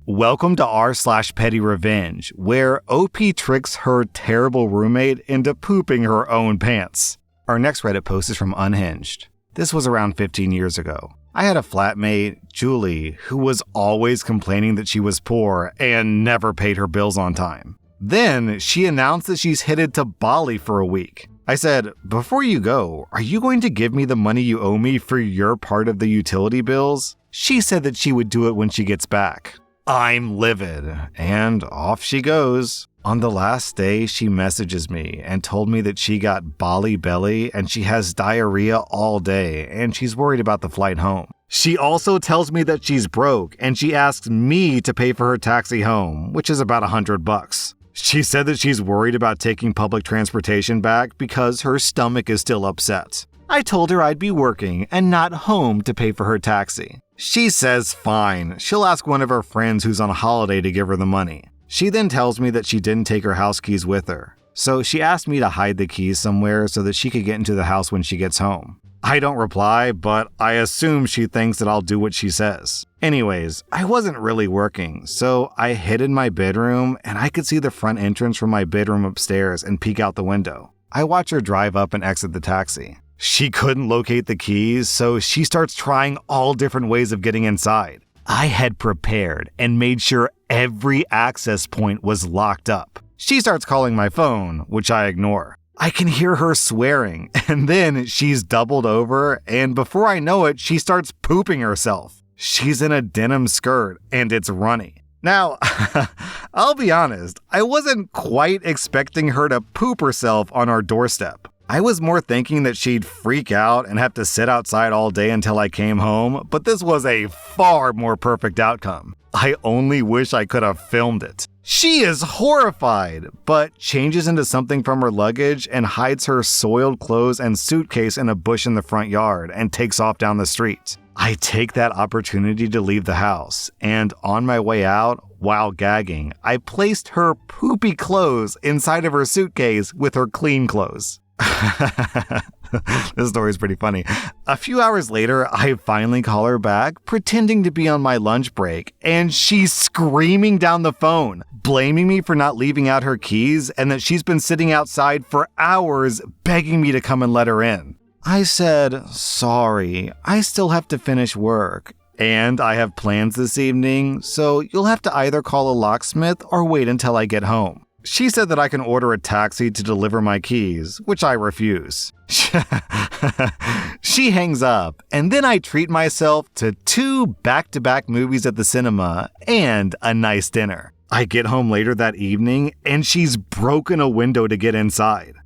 Welcome to rSlash where OP tricks her terrible roommate into pooping her own pants. Our next Reddit post is from Unhinged. This was around 15 years ago. I had a flatmate, Julie, who was always complaining that she was poor and never paid her bills on time. Then she announced that she's headed to Bali for a week. I said, "Before you go, are you going to give me the money you owe me for your part of the utility bills?" She said that she would do it when she gets back. I'm livid, and off she goes. On the last day, she messages me and told me that she got Bali belly and she has diarrhea all day and she's worried about the flight home. She also tells me that she's broke and she asks me to pay for her taxi home, which is about $100. She said that she's worried about taking public transportation back because her stomach is still upset. I told her I'd be working and not home to pay for her taxi. She says fine, she'll ask one of her friends who's on holiday to give her the money. She then tells me that she didn't take her house keys with her, so she asked me to hide the keys somewhere so that she could get into the house when she gets home. I don't reply, but I assume she thinks that I'll do what she says. Anyways, I wasn't really working, so I hid in my bedroom and I could see the front entrance from my bedroom upstairs and peek out the window. I watch her drive up and exit the taxi. She couldn't locate the keys, so she starts trying all different ways of getting inside. I had prepared and made sure every access point was locked up. She starts calling my phone, which I ignore. I can hear her swearing, and then she's doubled over, and before I know it, she starts pooping herself. She's in a denim skirt, and it's runny. Now, I'll be honest, I wasn't quite expecting her to poop herself on our doorstep. I was more thinking that she'd freak out and have to sit outside all day until I came home, but this was a far more perfect outcome. I only wish I could have filmed it. She is horrified, but changes into something from her luggage and hides her soiled clothes and suitcase in a bush in the front yard and takes off down the street. I take that opportunity to leave the house, and on my way out, while gagging, I placed her poopy clothes inside of her suitcase with her clean clothes. This story is pretty funny. A few hours later, I finally call her back, pretending to be on my lunch break, and she's screaming down the phone, blaming me for not leaving out her keys and that she's been sitting outside for hours begging me to come and let her in. I said, "Sorry, I still have to finish work, and I have plans this evening, so you'll have to either call a locksmith or wait until I get home." She said that I can order a taxi to deliver my keys, which I refuse. She hangs up, and then I treat myself to 2 back-to-back movies at the cinema and a nice dinner. I get home later that evening, and she's broken a window to get inside.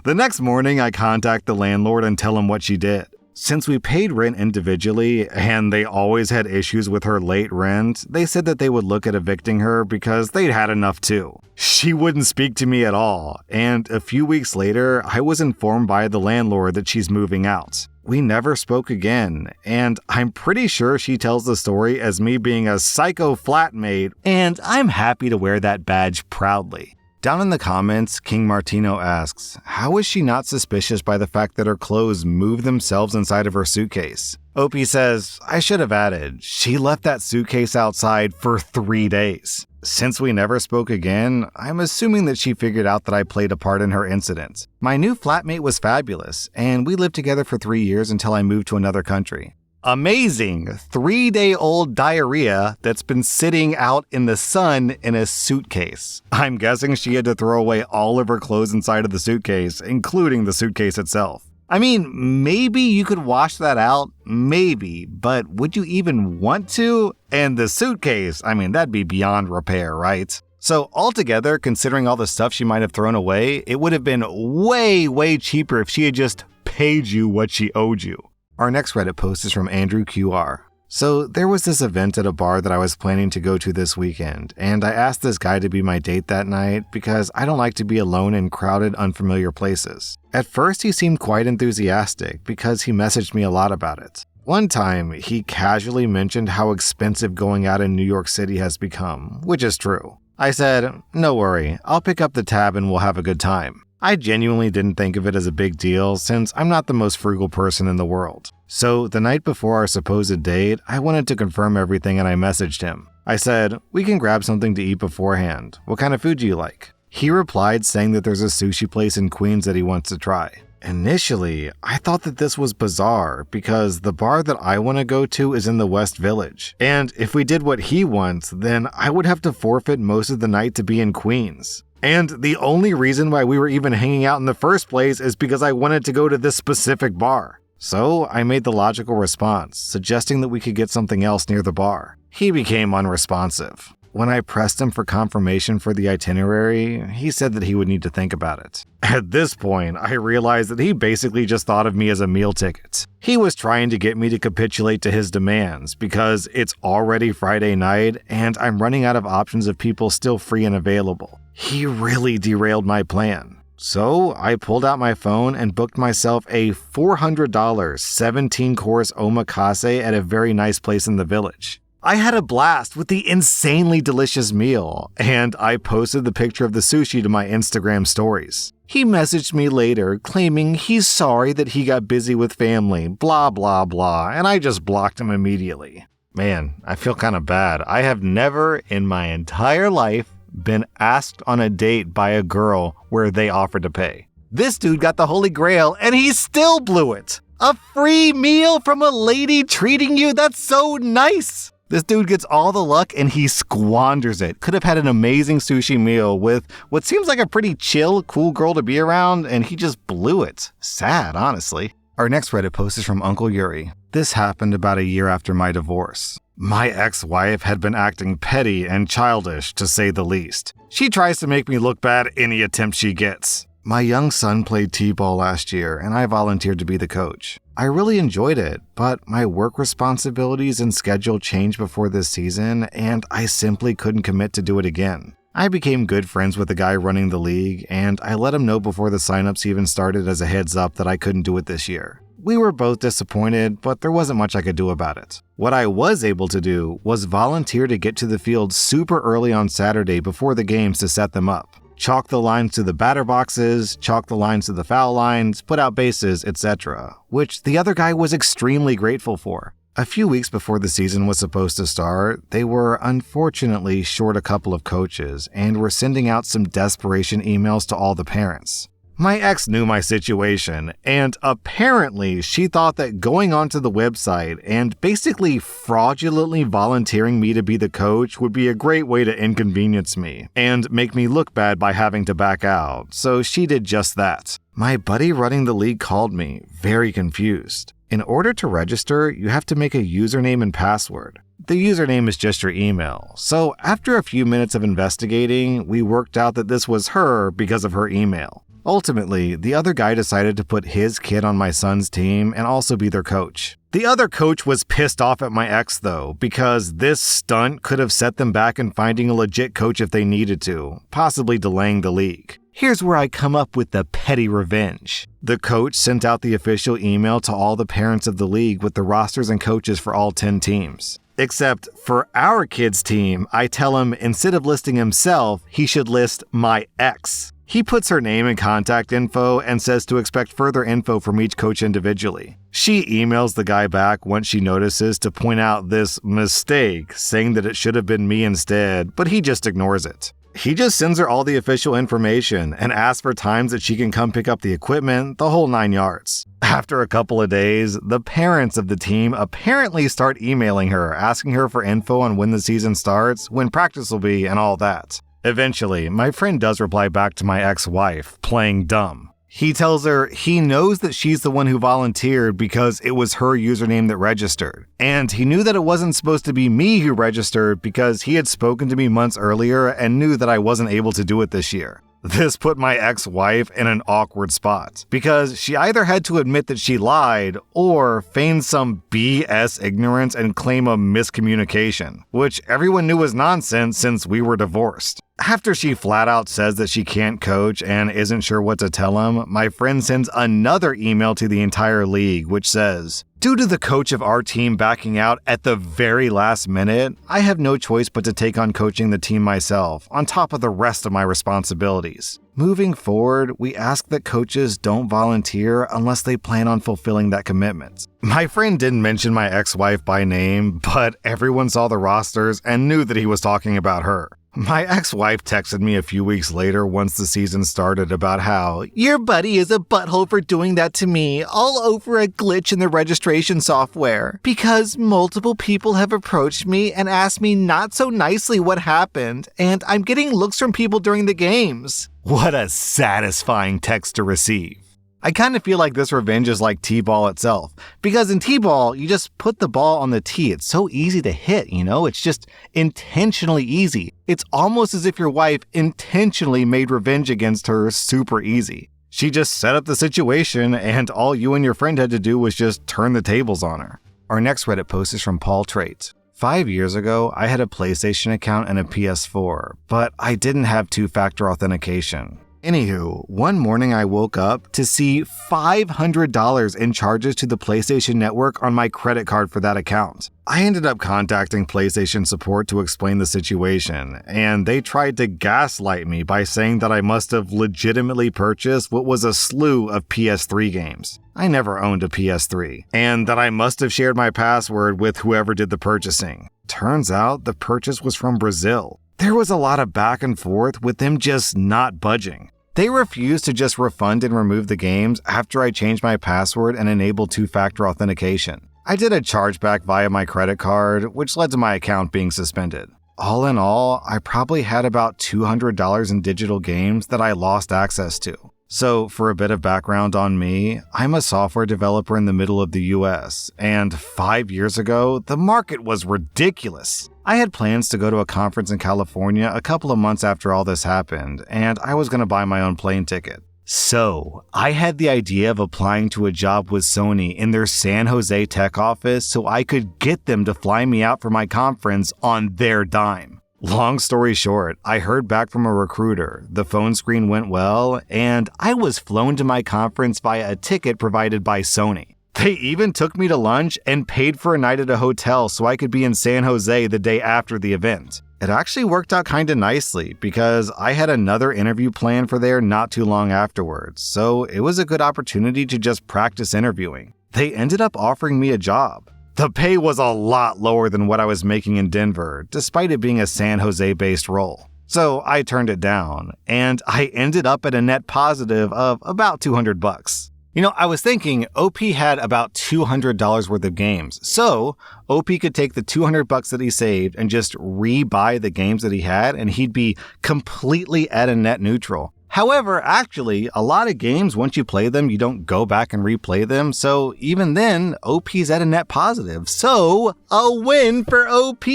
The next morning, I contact the landlord and tell him what she did. Since we paid rent individually and they always had issues with her late rent, they said that they would look at evicting her because they'd had enough too. She wouldn't speak to me at all, and a few weeks later, I was informed by the landlord that she's moving out. We never spoke again, and I'm pretty sure she tells the story as me being a psycho flatmate, and I'm happy to wear that badge proudly. Down in the comments, King Martino asks, how is she not suspicious by the fact that her clothes move themselves inside of her suitcase? OP says, I should have added, she left that suitcase outside for 3 days. Since we never spoke again, I'm assuming that she figured out that I played a part in her incident. My new flatmate was fabulous, and we lived together for 3 years until I moved to another country. Amazing 3-day-old diarrhea that's been sitting out in the sun in a suitcase. I'm guessing she had to throw away all of her clothes inside of the suitcase, including the suitcase itself. I mean, maybe you could wash that out, maybe, but would you even want to? And the suitcase, I mean, that'd be beyond repair, right? So altogether, considering all the stuff she might have thrown away, it would have been way cheaper if she had just paid you what she owed you. Our next Reddit post is from Andrew QR. So there was this event at a bar that I was planning to go to this weekend, and I asked this guy to be my date that night because I don't like to be alone in crowded, unfamiliar places. At first, he seemed quite enthusiastic because he messaged me a lot about it. One time, he casually mentioned how expensive going out in New York City has become, which is true. I said, no worry, I'll pick up the tab and we'll have a good time. I genuinely didn't think of it as a big deal since I'm not the most frugal person in the world. So the night before our supposed date, I wanted to confirm everything and I messaged him. I said, "We can grab something to eat beforehand. What kind of food do you like?" He replied saying that there's a sushi place in Queens that he wants to try. Initially, I thought that this was bizarre because the bar that I want to go to is in the West Village. And if we did what he wants, then I would have to forfeit most of the night to be in Queens. And the only reason why we were even hanging out in the first place is because I wanted to go to this specific bar. So I made the logical response, suggesting that we could get something else near the bar. He became unresponsive. When I pressed him for confirmation for the itinerary, he said that he would need to think about it. At this point, I realized that he basically just thought of me as a meal ticket. He was trying to get me to capitulate to his demands because it's already Friday night and I'm running out of options of people still free and available. He really derailed my plan. So I pulled out my phone and booked myself a $400 17-course omakase at a very nice place in the village. I had a blast with the insanely delicious meal, and I posted the picture of the sushi to my Instagram stories. He messaged me later claiming he's sorry that he got busy with family, blah blah blah, and I just blocked him immediately. Man, I feel kind of bad. I have never in my entire life been asked on a date by a girl where they offered to pay. This dude got the Holy Grail and he still blew it. A free meal from a lady treating you? That's so nice. This dude gets all the luck and he squanders it. Could have had an amazing sushi meal with what seems like a pretty chill, cool girl to be around, and he just blew it. Sad, honestly. Our next Reddit post is from Uncle Yuri. This happened about a year after my divorce. My ex-wife had been acting petty and childish, to say the least. She tries to make me look bad any attempt she gets. My young son played t-ball last year, and I volunteered to be the coach. I really enjoyed it, but my work responsibilities and schedule changed before this season, and I simply couldn't commit to do it again. I became good friends with the guy running the league, and I let him know before the signups even started as a heads up that I couldn't do it this year. We were both disappointed, but there wasn't much I could do about it. What I was able to do was volunteer to get to the field super early on Saturday before the games to set them up. Chalk the lines to the batter boxes, chalk the lines to the foul lines, put out bases, etc., which the other guy was extremely grateful for. A few weeks before the season was supposed to start, they were unfortunately short a couple of coaches and were sending out some desperation emails to all the parents. My ex knew my situation, and apparently she thought that going onto the website and basically fraudulently volunteering me to be the coach would be a great way to inconvenience me and make me look bad by having to back out, so she did just that. My buddy running the league called me, very confused. In order to register, you have to make a username and password. The username is just your email, so after a few minutes of investigating, we worked out that this was her because of her email. Ultimately, the other guy decided to put his kid on my son's team and also be their coach. The other coach was pissed off at my ex though, because this stunt could have set them back in finding a legit coach if they needed to, possibly delaying the league. Here's where I come up with the Pettyrevenge. The coach sent out the official email to all the parents of the league with the rosters and coaches for all 10 teams. Except for our kid's team, I tell him instead of listing himself, he should list my ex. He puts her name and contact info and says to expect further info from each coach individually. She emails the guy back once she notices to point out this mistake, saying that it should have been me instead, but he just ignores it. He just sends her all the official information and asks for times that she can come pick up the equipment, the whole 9 yards. After a couple of days, the parents of the team apparently start emailing her, asking her for info on when the season starts, when practice will be, and all that. Eventually, my friend does reply back to my ex-wife, playing dumb. He tells her he knows that she's the one who volunteered because it was her username that registered. And he knew that it wasn't supposed to be me who registered because he had spoken to me months earlier and knew that I wasn't able to do it this year. This put my ex-wife in an awkward spot because she either had to admit that she lied or feign some BS ignorance and claim a miscommunication, which everyone knew was nonsense since we were divorced. After she flat out says that she can't coach and isn't sure what to tell him, my friend sends another email to the entire league which says, "Due to the coach of our team backing out at the very last minute, I have no choice but to take on coaching the team myself, on top of the rest of my responsibilities. Moving forward, we ask that coaches don't volunteer unless they plan on fulfilling that commitment." My friend didn't mention my ex-wife by name, but everyone saw the rosters and knew that he was talking about her. My ex-wife texted me a few weeks later once the season started about how, "Your buddy is a butthole for doing that to me, all over a glitch in the registration software. Because multiple people have approached me and asked me not so nicely what happened, and I'm getting looks from people during the games." What a satisfying text to receive. I kind of feel like this revenge is like T-ball itself, because in T-ball, you just put the ball on the tee. It's so easy to hit, It's just intentionally easy. It's almost as if your wife intentionally made revenge against her super easy. She just set up the situation, and all you and your friend had to do was just turn the tables on her. Our next Reddit post is from Paul Trait. 5 years ago, I had a PlayStation account and a PS4, but I didn't have two-factor authentication. Anywho, one morning I woke up to see $500 in charges to the PlayStation Network on my credit card for that account. I ended up contacting PlayStation support to explain the situation, and they tried to gaslight me by saying that I must have legitimately purchased what was a slew of PS3 games. I never owned a PS3, and that I must have shared my password with whoever did the purchasing. Turns out the purchase was from Brazil. There was a lot of back and forth with them just not budging. They refused to just refund and remove the games after I changed my password and enabled two-factor authentication. I did a chargeback via my credit card, which led to my account being suspended. All in all, I probably had about $200 in digital games that I lost access to. So, for a bit of background on me, I'm a software developer in the middle of the US, and 5 years ago, the market was ridiculous. I had plans to go to a conference in California a couple of months after all this happened, and I was going to buy my own plane ticket. So, I had the idea of applying to a job with Sony in their San Jose tech office so I could get them to fly me out for my conference on their dime. Long story short, I heard back from a recruiter, the phone screen went well, and I was flown to my conference via a ticket provided by Sony. They even took me to lunch and paid for a night at a hotel so I could be in San Jose the day after the event. It actually worked out kinda nicely because I had another interview planned for there not too long afterwards, so it was a good opportunity to just practice interviewing. They ended up offering me a job. The pay was a lot lower than what I was making in Denver, despite it being a San Jose-based role. So I turned it down, and I ended up at a net positive of about $200. I was thinking OP had about $200 worth of games, so OP could take the $200 that he saved and just rebuy the games that he had, and he'd be completely at a net neutral. However, actually, a lot of games, once you play them, you don't go back and replay them, so even then, OP's at a net positive. So, a win for OP!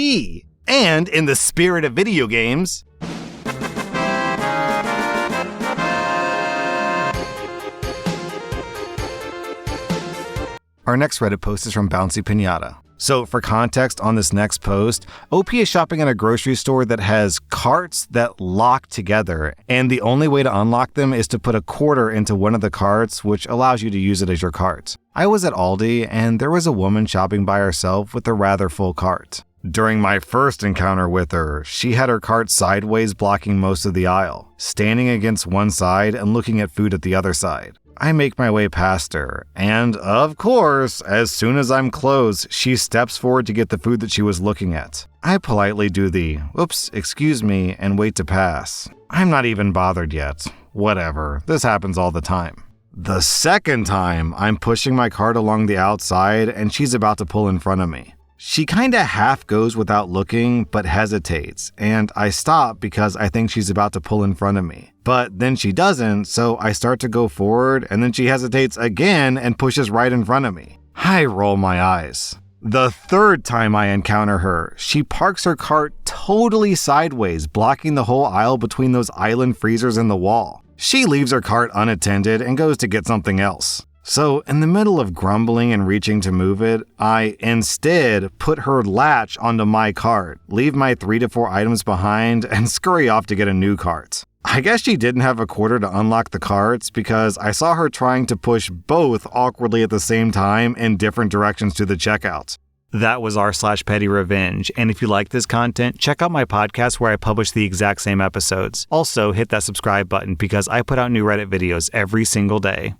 And in the spirit of video games, our next Reddit post is from Bouncy Pinata. So for context on this next post, OP is shopping at a grocery store that has carts that lock together, and the only way to unlock them is to put a quarter into one of the carts, which allows you to use it as your cart. I was at Aldi, and there was a woman shopping by herself with a rather full cart. During my first encounter with her, she had her cart sideways blocking most of the aisle, standing against one side and looking at food at the other side. I make my way past her, and of course, as soon as I'm close, she steps forward to get the food that she was looking at. I politely do the, "Oops, excuse me," and wait to pass. I'm not even bothered yet. Whatever, this happens all the time. The second time, I'm pushing my cart along the outside, and she's about to pull in front of me. She kinda half goes without looking, but hesitates, and I stop because I think she's about to pull in front of me. But then she doesn't, so I start to go forward, and then she hesitates again and pushes right in front of me. I roll my eyes. The third time I encounter her, she parks her cart totally sideways, blocking the whole aisle between those island freezers in the wall. She leaves her cart unattended and goes to get something else. So, in the middle of grumbling and reaching to move it, I instead put her latch onto my cart, leave my 3 to 4 items behind, and scurry off to get a new cart. I guess she didn't have a quarter to unlock the carts because I saw her trying to push both awkwardly at the same time in different directions to the checkout. That was rSlash and if you like this content, check out my podcast where I publish the exact same episodes. Also, hit that subscribe button because I put out new Reddit videos every single day.